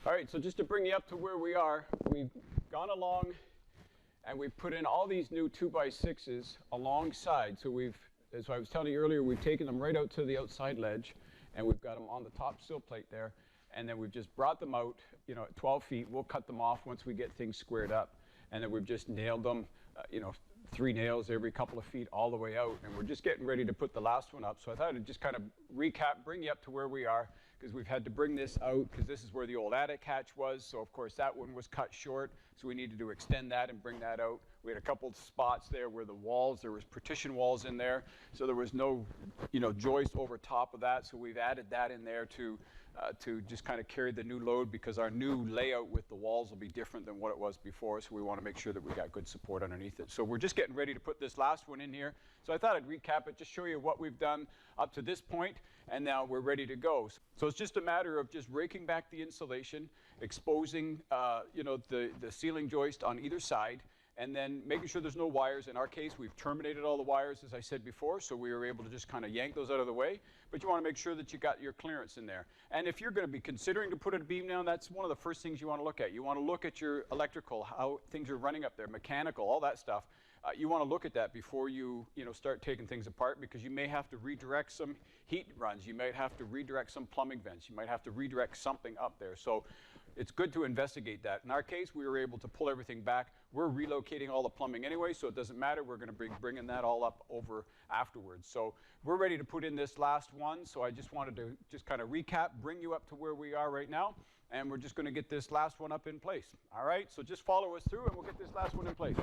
All right, so just to bring you up to where we are, we've gone along and we've put in all these new 2x6s alongside. So as I was telling you earlier, we've taken them right out to the outside ledge and we've got them on the top sill plate there. And then we've just brought them out, at 12 feet. We'll cut them off once we get things squared up. And then we've just nailed them, 3 nails every couple of feet all the way out. And we're just getting ready to put the last one up. So I thought I'd just kind of recap, bring you up to where we are, because we've had to bring this out because this is where the old attic hatch was. So of course that one was cut short. So we needed to extend that and bring that out. We had a couple of spots there where there was partition walls in there. So there was no, joist over top of that. So we've added that in there to just kind of carry the new load, because our new layout with the walls will be different than what it was before. So we want to make sure that we got good support underneath it. So we're just getting ready to put this last one in here. So I thought I'd recap it, just show you what we've done up to this point, and now we're ready to go. So it's just a matter of just raking back the insulation, exposing, the ceiling joist on either side, and then making sure there's no wires. In our case, we've terminated all the wires, as I said before, so we were able to just kind of yank those out of the way. But you want to make sure that you got your clearance in there. And if you're going to be considering to put a beam down, that's one of the first things you want to look at. You want to look at your electrical, how things are running up there, mechanical, all that stuff. You want to look at that before you start taking things apart, because you may have to redirect some heat runs. You might have to redirect some plumbing vents. You might have to redirect something up there. So it's good to investigate that. In our case, we were able to pull everything back. We're relocating all the plumbing anyway, so it doesn't matter. We're going to be bringing that all up over afterwards. So we're ready to put in this last one. So I just wanted to just kind of recap, bring you up to where we are right now, and we're just going to get this last one up in place. All right, so just follow us through and we'll get this last one in place.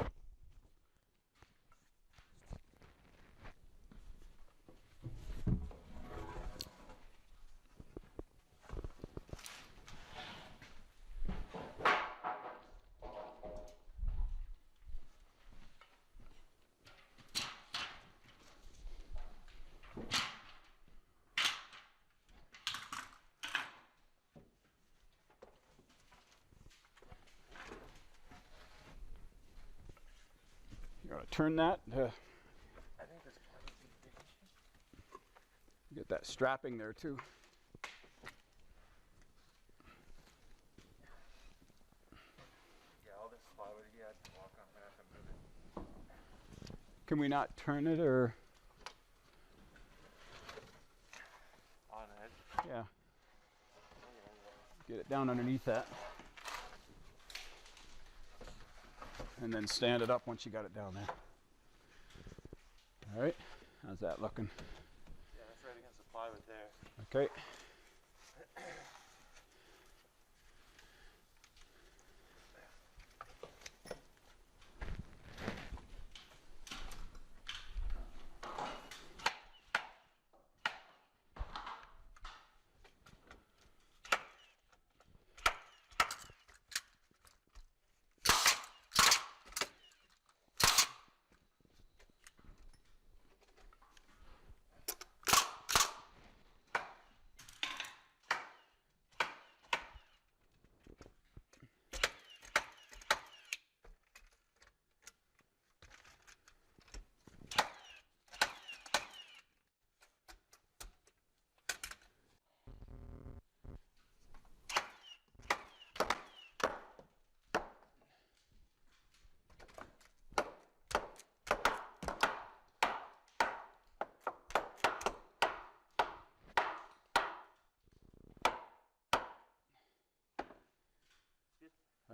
You're going to turn that. I think that's probably Get that strapping there too. Yeah, all this plywood, you had to walk on that and move it. Can we not turn it, or? On edge. Yeah. Get it down underneath that. And then stand it up once you got it down there. All right, how's that looking? Yeah, that's right against the plywood there. Okay.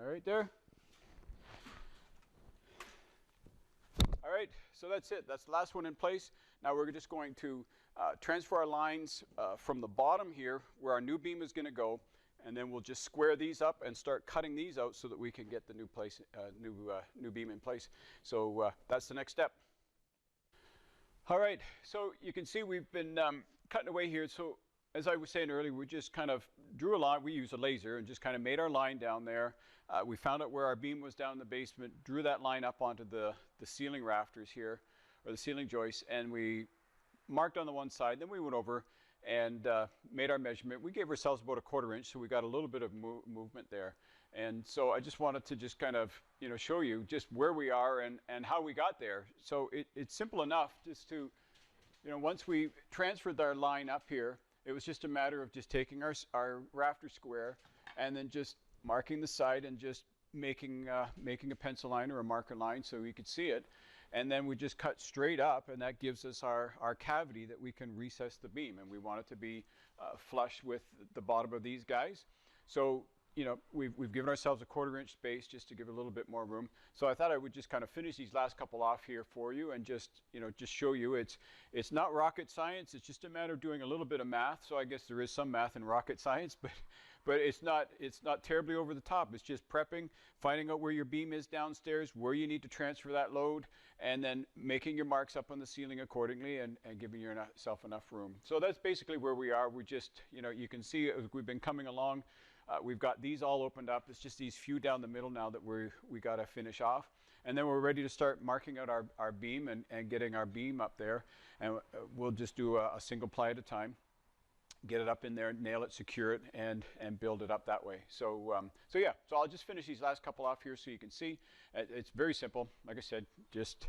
All right there. All right, so that's it. That's the last one in place. Now we're just going to transfer our lines from the bottom here where our new beam is going to go, and then we'll just square these up and start cutting these out so that we can get the new beam in place. So that's the next step. All right, so you can see we've been cutting away here. So as I was saying earlier, we just kind of drew a line. We used a laser and just kind of made our line down there. We found out where our beam was down in the basement, drew that line up onto the ceiling rafters here, or the ceiling joists, and we marked on the one side. Then we went over and made our measurement. We gave ourselves about a 1/4 inch, so we got a little bit of movement there. And so I just wanted to just kind of show you just where we are and how we got there. So it's simple enough just to, once we transferred our line up here, it was just a matter of just taking our rafter square and then just marking the side and just making a pencil line or a marker line so we could see it. And then we just cut straight up, and that gives us our cavity that we can recess the beam. And we want it to be flush with the bottom of these guys. So, you know, we've given ourselves a 1/4 inch space just to give it a little bit more room. So I thought I would just kind of finish these last couple off here for you and just, you know, just show you it's not rocket science. It's just a matter of doing a little bit of math. So I guess there is some math in rocket science, but it's not terribly over the top. It's just prepping, finding out where your beam is downstairs, where you need to transfer that load, and then making your marks up on the ceiling accordingly and giving yourself enough room. So that's basically where we are. We just, you know, you can see as we've been coming along, we've got these all opened up. It's just these few down the middle now that we got to finish off. And then we're ready to start marking out our beam and getting our beam up there. And we'll just do a single ply at a time. Get it up in there, nail it, secure it, and build it up that way. So yeah, so I'll just finish these last couple off here so you can see. It's very simple. Like I said, just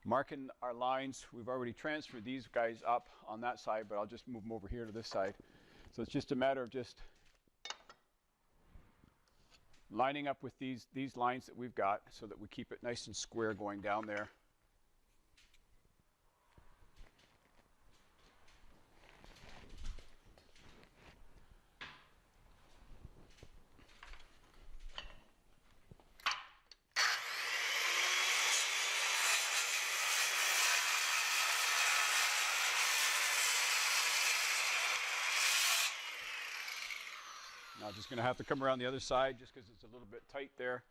marking our lines. We've already transferred these guys up on that side, but I'll just move them over here to this side. So it's just a matter of just lining up with these lines that we've got so that we keep it nice and square going down there. Now just going to have to come around the other side just because it's a little bit tight there.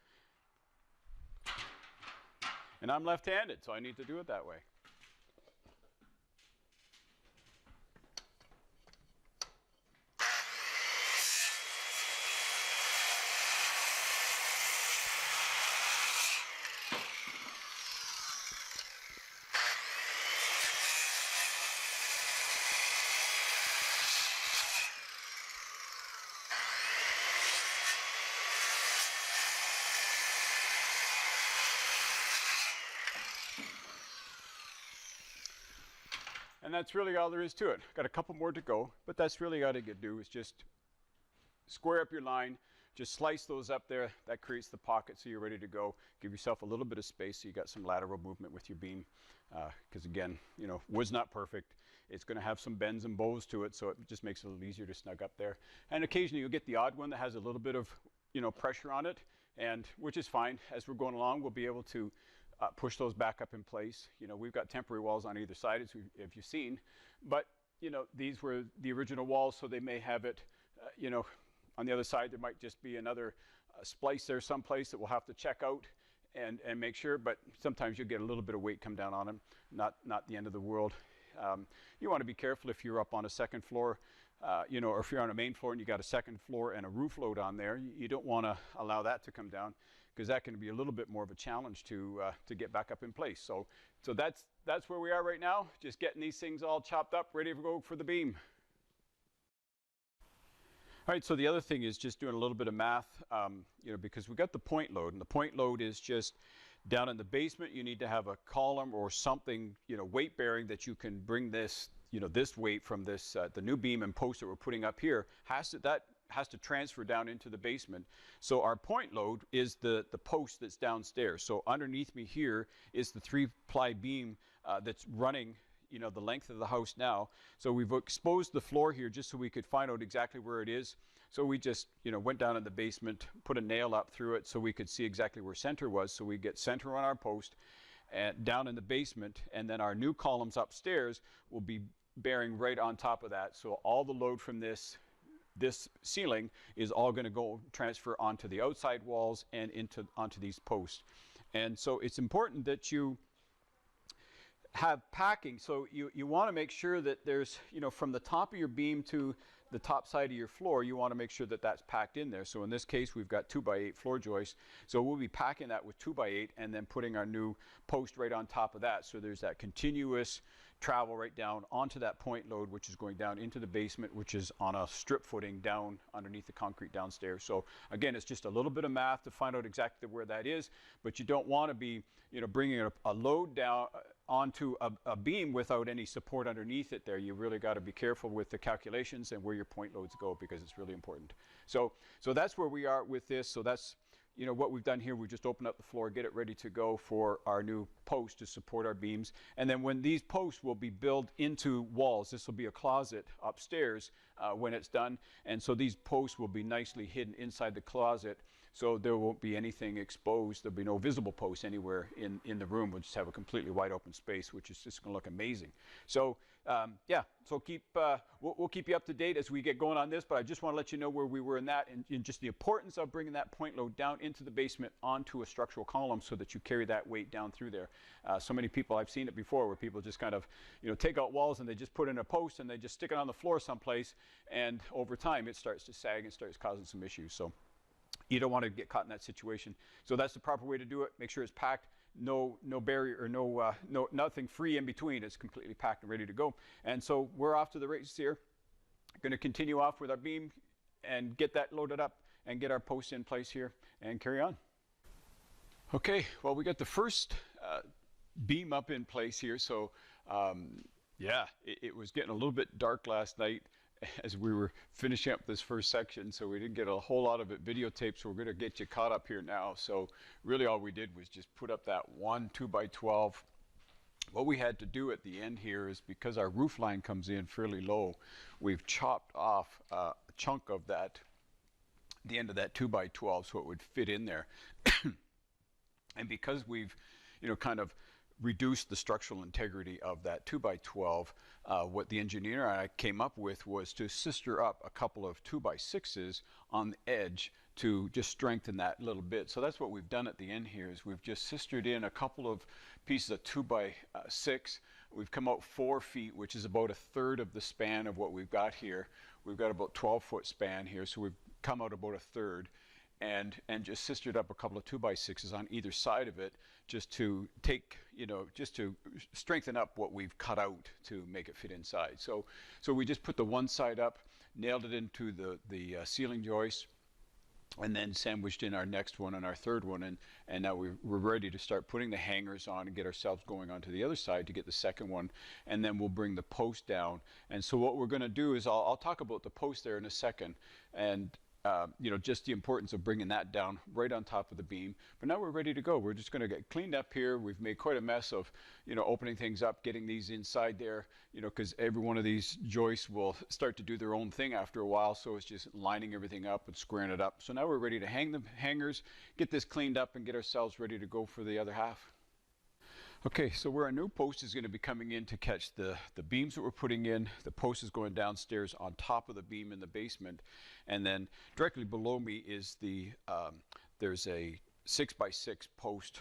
And I'm left-handed, so I need to do it that way. And that's really all there is to it. Got a couple more to go, but that's really all you can do is just square up your line, just slice those up there. That creates the pocket so you're ready to go. Give yourself a little bit of space so you got some lateral movement with your beam. Because again, you know, wood's not perfect. It's going to have some bends and bows to it, so it just makes it a little easier to snug up there. And occasionally you'll get the odd one that has a little bit of, you know, pressure on it, and which is fine. As we're going along, we'll be able to push those back up in place. You know, we've got temporary walls on either side, as if you've seen, but you know, these were the original walls, so they may have it, you know, on the other side there might just be another splice there someplace that we'll have to check out and make sure, but sometimes you'll get a little bit of weight come down on them, not the end of the world. You want to be careful if you're up on a second floor, you know, or if you're on a main floor and you got a second floor and a roof load on there, you don't want to allow that to come down, because that can be a little bit more of a challenge to get back up in place. So that's where we are right now, just getting these things all chopped up, ready to go for the beam. All right, so the other thing is just doing a little bit of math, you know, because we got the point load, and the point load is just down in the basement. You need to have a column or something, you know, weight bearing that you can bring this, you know, this weight from this the new beam and post that we're putting up here that has to transfer down into the basement. So our point load is the post that's downstairs. So underneath me here is the 3-ply beam that's running, you know, the length of the house now. So we've exposed the floor here just so we could find out exactly where it is. So we just, you know, went down in the basement, put a nail up through it so we could see exactly where center was. So we get center on our post and down in the basement, and then our new columns upstairs will be bearing right on top of that. So all the load from this ceiling is all going to go transfer onto the outside walls and onto these posts. And so it's important that you have packing. So you want to make sure that there's, you know, from the top of your beam to the top side of your floor, you want to make sure that that's packed in there. So in this case, we've got 2x8 floor joists. So we'll be packing that with 2x8 and then putting our new post right on top of that. So there's that continuous travel right down onto that point load, which is going down into the basement, which is on a strip footing down underneath the concrete downstairs. So again, it's just a little bit of math to find out exactly where that is, but you don't want to be, you know, bringing a load down onto a beam without any support underneath it there, you really got to be careful with the calculations and where your point loads go, because it's really important. So that's where we are with this. So that's, you know, what we've done here. We just open up the floor, get it ready to go for our new post to support our beams. And then when these posts will be built into walls, this will be a closet upstairs when it's done. And so these posts will be nicely hidden inside the closet, so there won't be anything exposed. There'll be no visible posts anywhere in the room. We'll just have a completely wide open space, which is just going to look amazing. So yeah, so we'll keep you up to date as we get going on this, but I just want to let you know where we were in that, and just the importance of bringing that point load down into the basement onto a structural column so that you carry that weight down through there. So many people, I've seen it before, where people just kind of, you know, take out walls and they just put in a post and they just stick it on the floor someplace, and over time it starts to sag and starts causing some issues. So you don't want to get caught in that situation. So that's the proper way to do it. Make sure it's packed, no barrier, or nothing free in between. It's completely packed and ready to go. And so we're off to the races here. Going to continue off with our beam and get that loaded up and get our posts in place here and carry on. Okay, well, we got the first beam up in place here. So yeah, it was getting a little bit dark last night as we were finishing up this first section, so we didn't get a whole lot of it videotaped, so we're going to get you caught up here now. So really all we did was just put up that one 2x12. What we had to do at the end here is, because our roof line comes in fairly low, we've chopped off a chunk of that, the end of that 2x12, so it would fit in there. And because we've, you know, kind of reduced the structural integrity of that 2x12, what the engineer and I came up with was to sister up a couple of 2x6s on the edge to just strengthen that little bit. So that's what we've done at the end here, is we've just sistered in a couple of pieces of 2x6. We've come out 4 feet, which is about a third of the span of what we've got here. We've got about 12-foot span here, so we've come out about a third. And just sistered up a couple of 2x6s on either side of it, just to take, you know, just to strengthen up what we've cut out to make it fit inside. So we just put the one side up, nailed it into the ceiling joist, and then sandwiched in our next one and our third one, and now we're ready to start putting the hangers on and get ourselves going onto the other side to get the second one, and then we'll bring the post down. And so what we're going to do is, I'll talk about the post there in a second, and you know, just the importance of bringing that down right on top of the beam. But now we're ready to go. We're just going to get cleaned up here. We've made quite a mess of, you know, opening things up, getting these inside there, you know, because every one of these joists will start to do their own thing after a while. So it's just lining everything up and squaring it up. So now we're ready to hang the hangers, get this cleaned up, and get ourselves ready to go for the other half. Okay, so where our new post is going to be coming in to catch the beams that we're putting in, the post is going downstairs on top of the beam in the basement, and then directly below me is there's a 6x6 post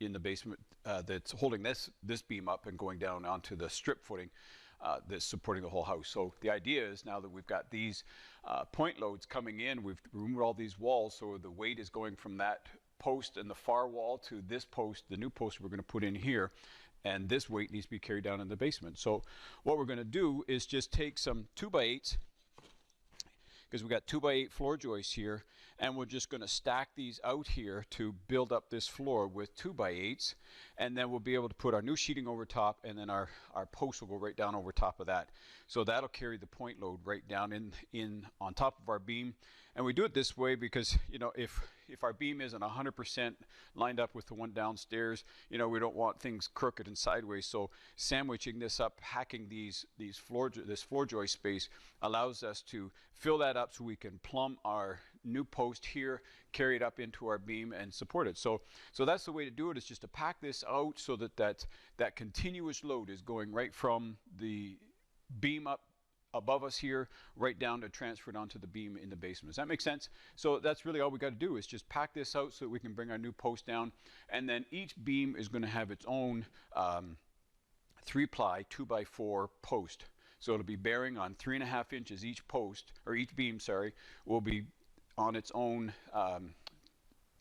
in the basement that's holding this beam up and going down onto the strip footing that's supporting the whole house. So the idea is, now that we've got these point loads coming in, we've removed all these walls, so the weight is going from that post in the far wall to this post, the new post we're going to put in here, and this weight needs to be carried down in the basement. So what we're going to do is just take some 2x8s, because we've got 2x8 floor joists here, and we're just going to stack these out here to build up this floor with 2x8s, and then we'll be able to put our new sheeting over top, and then our post will go right down over top of that. So that'll carry the point load right down in on top of our beam. And we do it this way because, you know, if our beam isn't 100% lined up with the one downstairs, you know, we don't want things crooked and sideways. So sandwiching this up, hacking this floor joist space allows us to fill that up so we can plumb our new post here, carry it up into our beam and support it. So that's the way to do it, is just to pack this out so that continuous load is going right from the beam up above us here right down to transfer it onto the beam in the basement. Does that make sense? So that's really all we got to do, is just pack this out so that we can bring our new post down, and then each beam is going to have its own 3-ply 2x4 post. So it'll be bearing on 3.5 inches. Each post, or each beam, sorry, will be on its own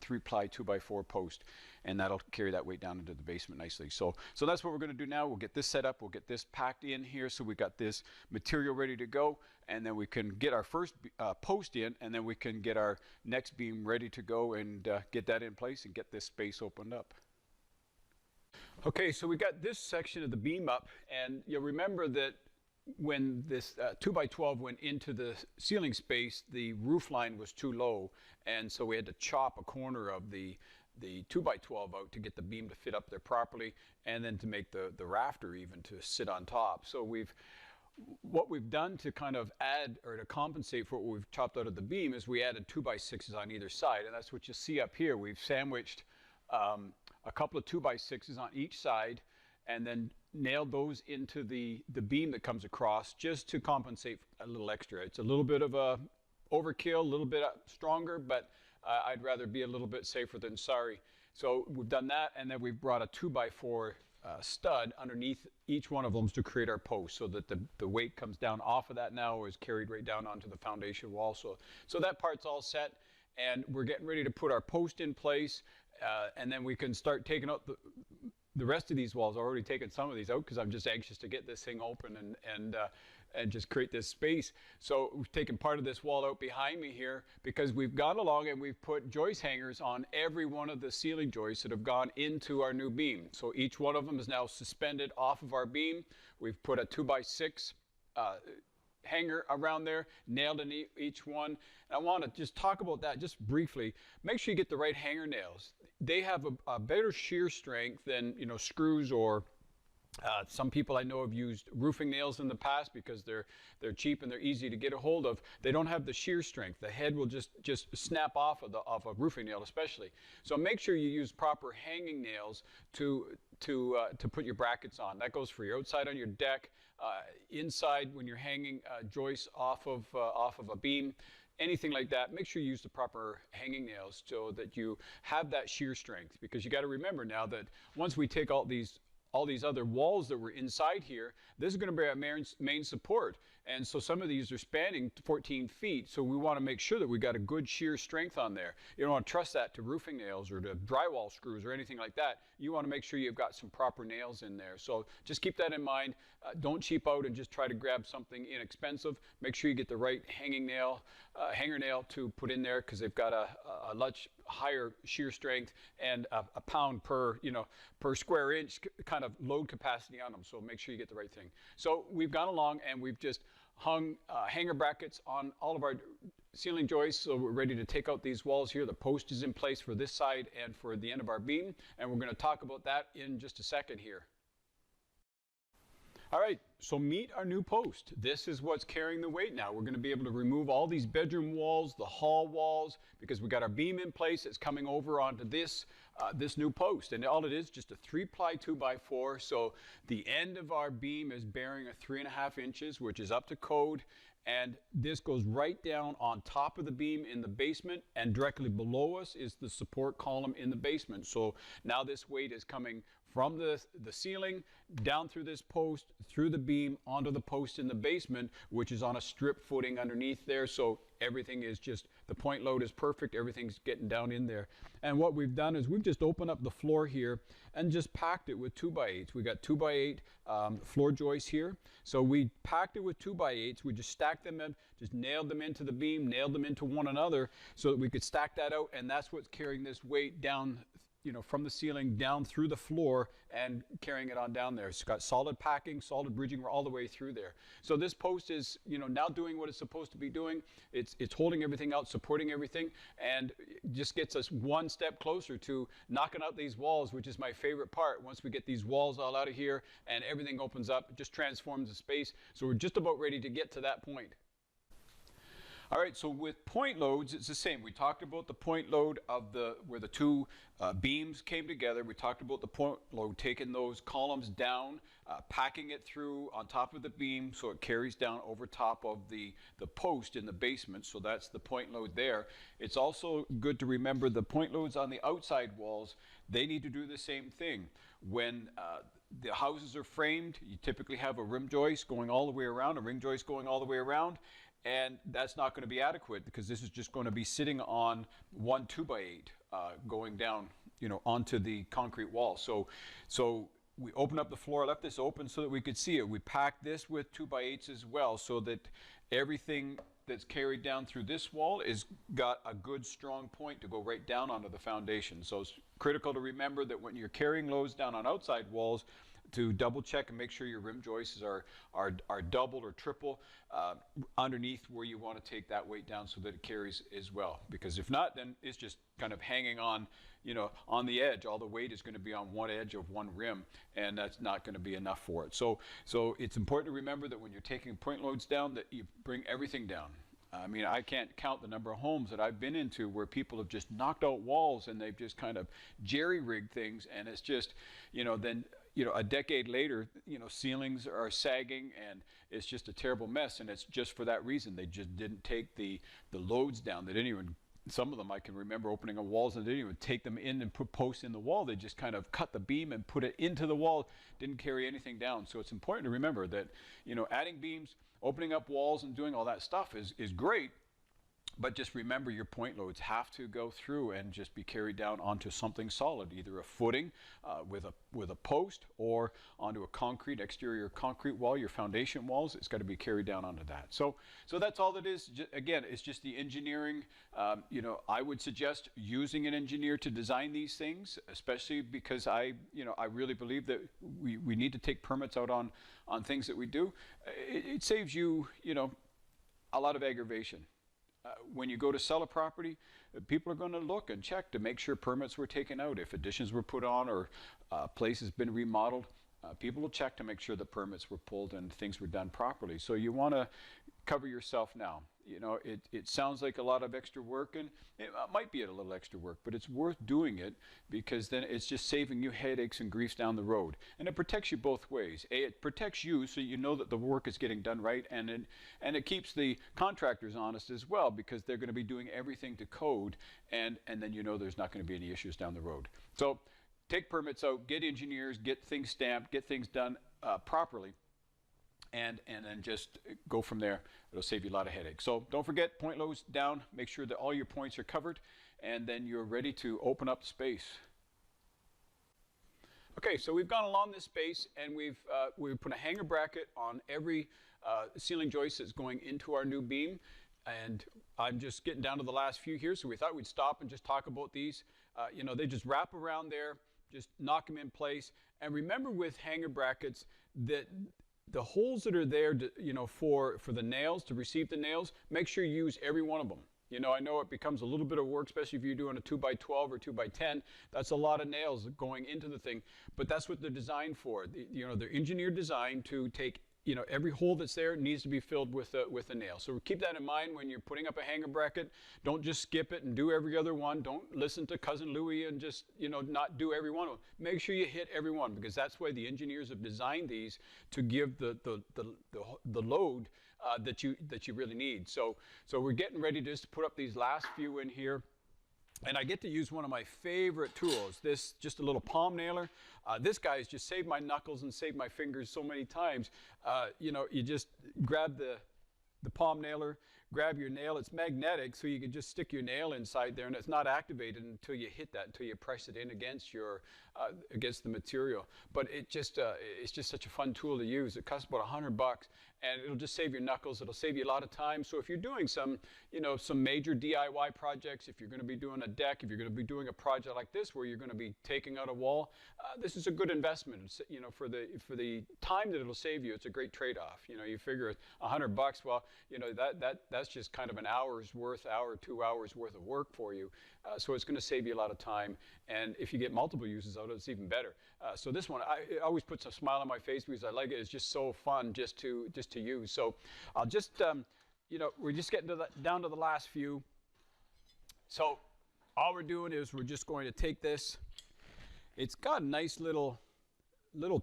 3-ply 2x4 post, and that'll carry that weight down into the basement nicely. So that's what we're going to do now. We'll get this set up, we'll get this packed in here, so we got this material ready to go, and then we can get our first post in, and then we can get our next beam ready to go and get that in place and get this space opened up. Okay, so we got this section of the beam up, and you'll remember that when this 2x12 went into the ceiling space, the roof line was too low, and so we had to chop a corner of the 2x12 out to get the beam to fit up there properly, and then to make the rafter even to sit on top. So what we've done to kind of add or to compensate for what we've chopped out of the beam is we added 2x6s on either side, and that's what you see up here. We've sandwiched a couple of 2x6s on each side, and then nailed those into the beam that comes across just to compensate a little extra. It's a little bit of a overkill, a little bit stronger, but I'd rather be a little bit safer than sorry. So we've done that, and then we've brought a 2x4 stud underneath each one of them to create our post, so that the weight comes down off of that now or is carried right down onto the foundation wall. So that part's all set, and we're getting ready to put our post in place, and then we can start taking out the rest of these walls. I've already taken some of these out because I'm just anxious to get this thing open and just create this space. So we've taken part of this wall out behind me here because we've gone along and we've put joist hangers on every one of the ceiling joists that have gone into our new beam. So each one of them is now suspended off of our beam. We've put a 2x6 hanger around there, nailed in each one. And I want to just talk about that just briefly. Make sure you get the right hanger nails. They have a better shear strength than, you know, screws or some people I know have used roofing nails in the past because they're cheap and they're easy to get a hold of. They don't have the shear strength. The head will just snap off of a roofing nail, especially. So make sure you use proper hanging nails to put your brackets on. That goes for your outside on your deck, inside when you're hanging joists off of a beam. Anything like that, make sure you use the proper hanging nails so that you have that shear strength, because you got to remember now that once we take all these other walls that were inside here, this is going to be our main support. And so some of these are spanning 14 feet. So we want to make sure that we got a good shear strength on there. You don't want to trust that to roofing nails or to drywall screws or anything like that. You want to make sure you've got some proper nails in there. So just keep that in mind. Don't cheap out and just try to grab something inexpensive. Make sure you get the right hanger nail to put in there, because they've got a much higher shear strength and a pound per square inch kind of load capacity on them. So make sure you get the right thing. So we've gone along and we've just hung hanger brackets on all of our ceiling joists. So we're ready to take out these walls here. The post is in place for this side and for the end of our beam. And we're going to talk about that in just a second here. All right, so meet our new post. This is what's carrying the weight now. We're going to be able to remove all these bedroom walls, the hall walls, because we got our beam in place. It's coming over onto this new post. And all it is, just a 3-ply 2x4. So the end of our beam is bearing a 3.5 inches, which is up to code. And this goes right down on top of the beam in the basement, and directly below us is the support column in the basement. So now this weight is coming from the ceiling, down through this post, through the beam, onto the post in the basement, which is on a strip footing underneath there. So everything is just, the point load is perfect, everything's getting down in there. And what we've done is we've just opened up the floor here and just packed it with 2x8s. We got 2x8 floor joists here. So we packed it with 2x8s. We just stacked them in, just nailed them into the beam, nailed them into one another so that we could stack that out. And that's what's carrying this weight down, from the ceiling down through the floor and carrying it on down there. It's got solid packing, solid bridging all the way through there. So this post is, now doing what it's supposed to be doing. It's holding everything out, supporting everything, and just gets us one step closer to knocking out these walls, which is my favorite part. Once we get these walls all out of here and everything opens up, it just transforms the space. So we're just about ready to get to that point. All right, so with point loads, it's the same. We talked about the point load of where the two beams came together. We talked about the point load, taking those columns down, packing it through on top of the beam so it carries down over top of the post in the basement. So that's the point load there. It's also good to remember the point loads on the outside walls. They need to do the same thing. When the houses are framed, you typically have a rim joist going all the way around, a ring joist going all the way around. And that's not going to be adequate, because this is just going to be sitting on one 2x8 going down, onto the concrete wall. So we opened up the floor, left this open so that we could see it. We packed this with 2x8s as well, so that everything that's carried down through this wall is got a good strong point to go right down onto the foundation. So it's critical to remember that when you're carrying loads down on outside walls, to double check and make sure your rim joists are double or triple underneath where you want to take that weight down so that it carries as well. Because if not, then it's just kind of hanging on, you know, on the edge. All the weight is going to be on one edge of one rim, and that's not going to be enough for it. So it's important to remember that when you're taking point loads down, that you bring everything down. I mean, I can't count the number of homes that I've been into where people have just knocked out walls and they've just kind of jerry-rigged things, and it's just, you know, then, you know, a decade later, you know, ceilings are sagging and it's just a terrible mess, and it's just for that reason. They just didn't take the loads down. They didn't even, some of them I can remember opening up walls and they didn't even take them in and put posts in the wall. They just kind of cut the beam and put it into the wall, didn't carry anything down. So it's important to remember that, you know, adding beams, opening up walls and doing all that stuff is great, but just remember your point loads have to go through and just be carried down onto something solid, either a footing with a post or onto a exterior concrete wall, your foundation walls. It's got to be carried down onto that. So that's all that is. Again, it's just the engineering. You know, I would suggest using an engineer to design these things, especially because I really believe that we need to take permits out on things that we do. It saves you, you know, a lot of aggravation. When you go to sell a property, people are going to look and check to make sure permits were taken out. If additions were put on or a place has been remodeled, people will check to make sure the permits were pulled and things were done properly. So you want to cover yourself now. You know, it sounds like a lot of extra work, and it might be a little extra work, but it's worth doing it because then it's just saving you headaches and griefs down the road. And it protects you both ways. It protects you so you know that the work is getting done right, and it keeps the contractors honest as well, because they're going to be doing everything to code, and then you know there's not going to be any issues down the road. So take permits out, get engineers, get things stamped, get things done properly. And then just go from there. It'll save you a lot of headaches. So don't forget, point loads down, make sure that all your points are covered, and then you're ready to open up space. Okay, so we've gone along this space, and we've put a hanger bracket on every ceiling joist that's going into our new beam. And I'm just getting down to the last few here, so we thought we'd stop and just talk about these. You know, they just wrap around there, just knock them in place. And remember with hanger brackets that the holes that are there, to, you know, for the nails, to receive the nails, make sure you use every one of them. You know, I know it becomes a little bit of work, especially if you're doing a 2x12 or 2x10. That's a lot of nails going into the thing, but that's what they're designed for. You know, they're engineered designed to take, you know, every hole that's there needs to be filled with a nail. So keep that in mind when you're putting up a hanger bracket. Don't just skip it and do every other one. Don't listen to Cousin Louie and just, you know, not do every one of them. Make sure you hit every one, because that's why the engineers have designed these, to give the load that you really need. So we're getting ready just to put up these last few in here. And I get to use one of my favorite tools, this just a little palm nailer. This guy has just saved my knuckles and saved my fingers so many times. You know, you just grab the palm nailer, grab your nail. It's magnetic, so you can just stick your nail inside there, and it's not activated until you hit that, until you press it in against against the material. But it's just such a fun tool to use. It costs about $100, and it'll just save your knuckles. It'll save you a lot of time. So if you're doing some major DIY projects, if you're going to be doing a deck, if you're going to be doing a project like this where you're going to be taking out a wall, this is a good investment. It's, you know, for the time that it'll save you, it's a great trade-off. You know, you figure $100. Well, you know, that's just kind of an hour's worth, 2 hours worth of work for you. So it's going to save you a lot of time. And if you get multiple uses out of it, it's even better. So this one, it always puts a smile on my face because I like it. It's just so fun just to use. So I'll just, you know, we're just getting down to the last few. So all we're doing is we're just going to take this. It's got a nice little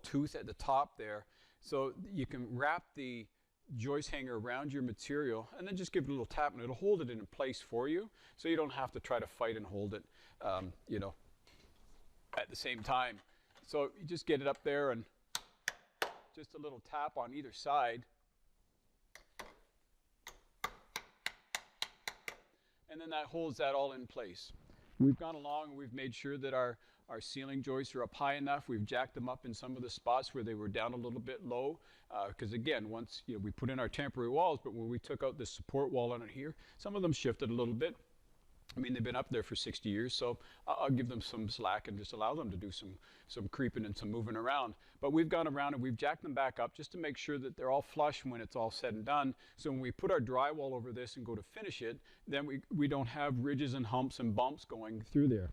tooth at the top there. So you can wrap the joist hanger around your material and then just give it a little tap, and it'll hold it in place for you, so you don't have to try to fight and hold it, you know, at the same time. So you just get it up there and just a little tap on either side. And then that holds that all in place. We've gone along and we've made sure that our Our ceiling joists are up high enough. We've jacked them up in some of the spots where they were down a little bit low. Because again, once we put in our temporary walls, but when we took out the support wall on it here, some of them shifted a little bit. I mean, they've been up there for 60 years, so I'll give them some slack and just allow them to do some creeping and some moving around. But we've gone around and we've jacked them back up just to make sure that they're all flush when it's all said and done. So when we put our drywall over this and go to finish it, then we don't have ridges and humps and bumps going through there.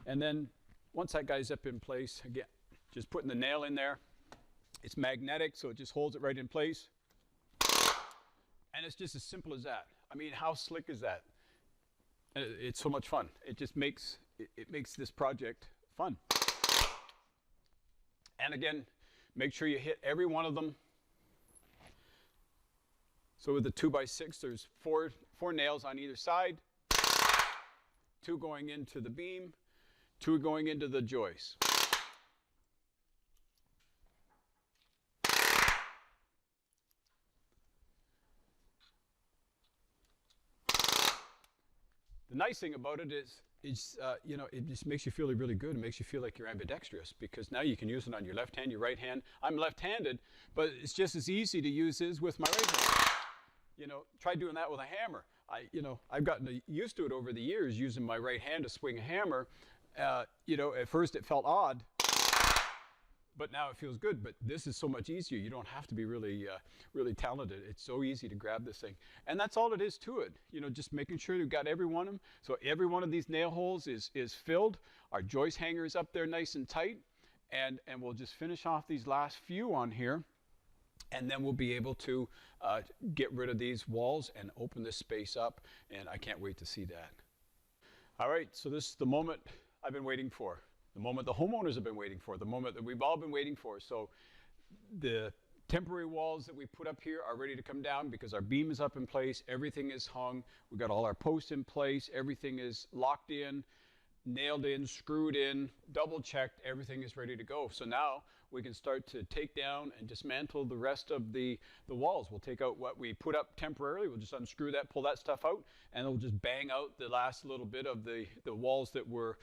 And then once that guy's up in place, again, just putting the nail in there. It's magnetic, so it just holds it right in place. And it's just as simple as that. I mean, how slick is that? It's so much fun. It just makes this project fun. And again, make sure you hit every one of them. So with the 2x6, there's four nails on either side, 2 going into the beam, 2 going into the joist. The nice thing about it is it just makes you feel really good. It makes you feel like you're ambidextrous because now you can use it on your left hand, your right hand. I'm left-handed, but it's just as easy to use as with my right hand. Try doing that with a hammer. I've gotten used to it over the years using my right hand to swing a hammer. At first it felt odd, but now it feels good. But this is so much easier. You don't have to be really talented. It's so easy to grab this thing. And that's all it is to it. Just making sure you've got every one of them. So every one of these nail holes is filled. Our joist hanger is up there nice and tight. And we'll just finish off these last few on here. And then we'll be able to get rid of these walls and open this space up. And I can't wait to see that. All right, so this is the moment I've been waiting for. The moment the homeowners have been waiting for, the moment that we've all been waiting for. So the temporary walls that we put up here are ready to come down because our beam is up in place, everything is hung, we've got all our posts in place, everything is locked in, nailed in, screwed in, double checked, everything is ready to go. So now we can start to take down and dismantle the rest of the walls. We'll take out what we put up temporarily, we'll just unscrew that, pull that stuff out, and we'll just bang out the last little bit of the walls that were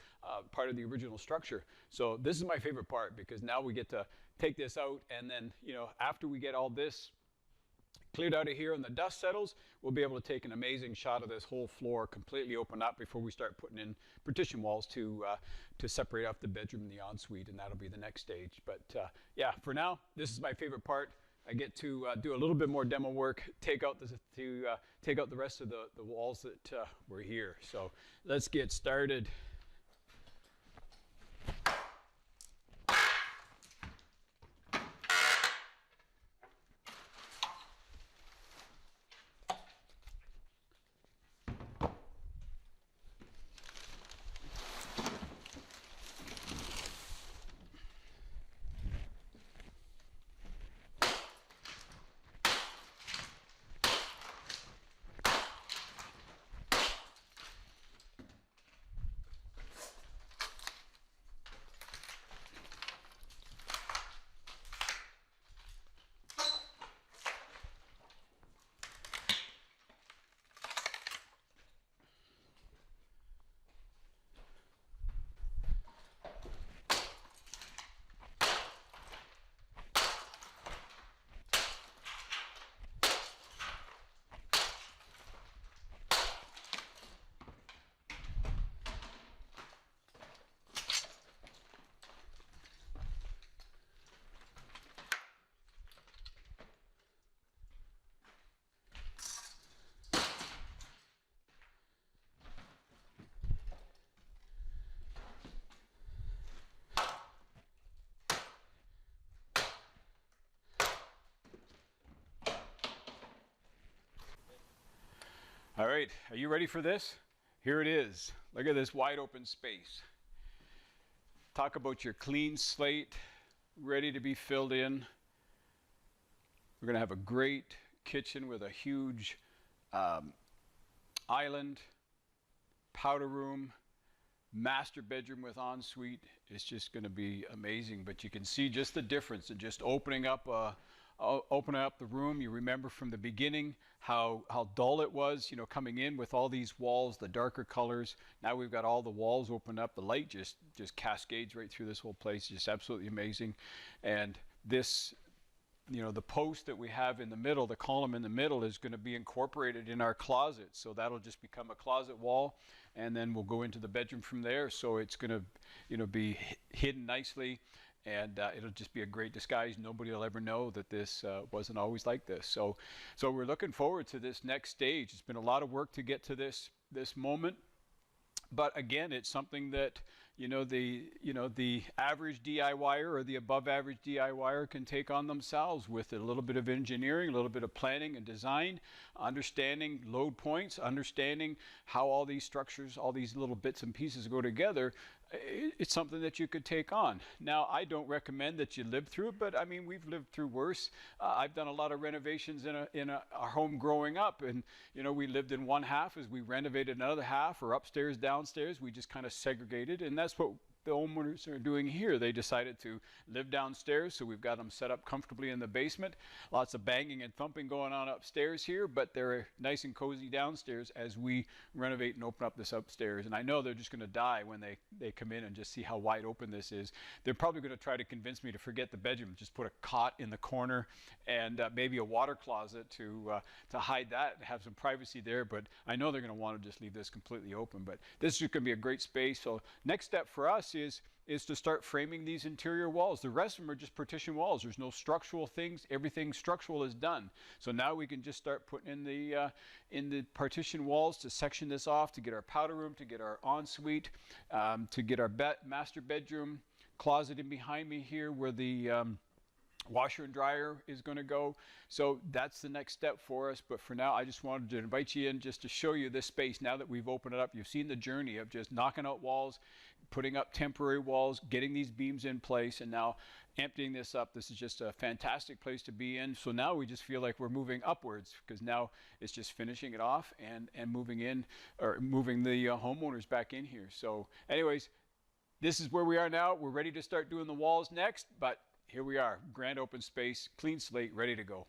part of the original structure. So this is my favorite part because now we get to take this out, and then after we get all this cleared out of here and the dust settles, we'll be able to take an amazing shot of this whole floor completely open up before we start putting in partition walls to separate off the bedroom and the ensuite, and that'll be the next stage. But yeah, for now, this is my favorite part. I get to do a little bit more demo work, take out the rest of the walls that were here. So let's get started. All right, are you ready for this? Here it is. Look at this wide open space. Talk about your clean slate, ready to be filled in. We're gonna have a great kitchen with a huge island, powder room, master bedroom with ensuite. It's just gonna be amazing, but you can see just the difference in just opening up opening up the room, you remember from the beginning how dull it was, you know, coming in with all these walls, the darker colors. Now we've got all the walls opened up. The light just cascades right through this whole place. Just absolutely amazing. And this, you know, the post that we have in the middle, the column in the middle, is going to be incorporated in our closet. So that'll just become a closet wall, and then we'll go into the bedroom from there. So it's going to, you know, be hidden nicely, and it'll just be a great disguise. Nobody will ever know that this wasn't always like this. So we're looking forward to this next stage. It's been a lot of work to get to this moment, but again, it's something that, you know, the average DIYer or the above average DIYer can take on themselves with a little bit of engineering, a little bit of planning and design, understanding load points, understanding how all these structures, all these little bits and pieces go together. It's something that you could take on. Now, I don't recommend that you live through it, but I mean, we've lived through worse. I've done a lot of renovations in our home growing up, and you know, we lived in one half as we renovated another half, or upstairs, downstairs. We just kind of segregated, and that's what the homeowners are doing here. They decided to live downstairs, so we've got them set up comfortably in the basement. Lots of banging and thumping going on upstairs here, but they're nice and cozy downstairs as we renovate and open up this upstairs. And I know they're just going to die when they come in and just see how wide open this is. They're probably going to try to convince me to forget the bedroom, just put a cot in the corner and maybe a water closet to hide that and have some privacy there. But I know they're going to want to just leave this completely open. But this is going to be a great space. So next step for us is to start framing these interior walls. The rest of them are just partition walls. There's no structural things. Everything structural is done. So now we can just start putting in the partition walls to section this off, to get our powder room, to get our ensuite, to get our master bedroom, closet in behind me here where the washer and dryer is going to go. So that's the next step for us. But for now, I just wanted to invite you in just to show you this space. Now that we've opened it up, you've seen the journey of just knocking out walls, putting up temporary walls, getting these beams in place, and now emptying this up. This is just a fantastic place to be in. So now we just feel like we're moving upwards, because now it's just finishing it off and moving in, or moving the homeowners back in here. So anyways, this is where we are now. We're ready to start doing the walls next, but here we are, grand open space, clean slate, ready to go.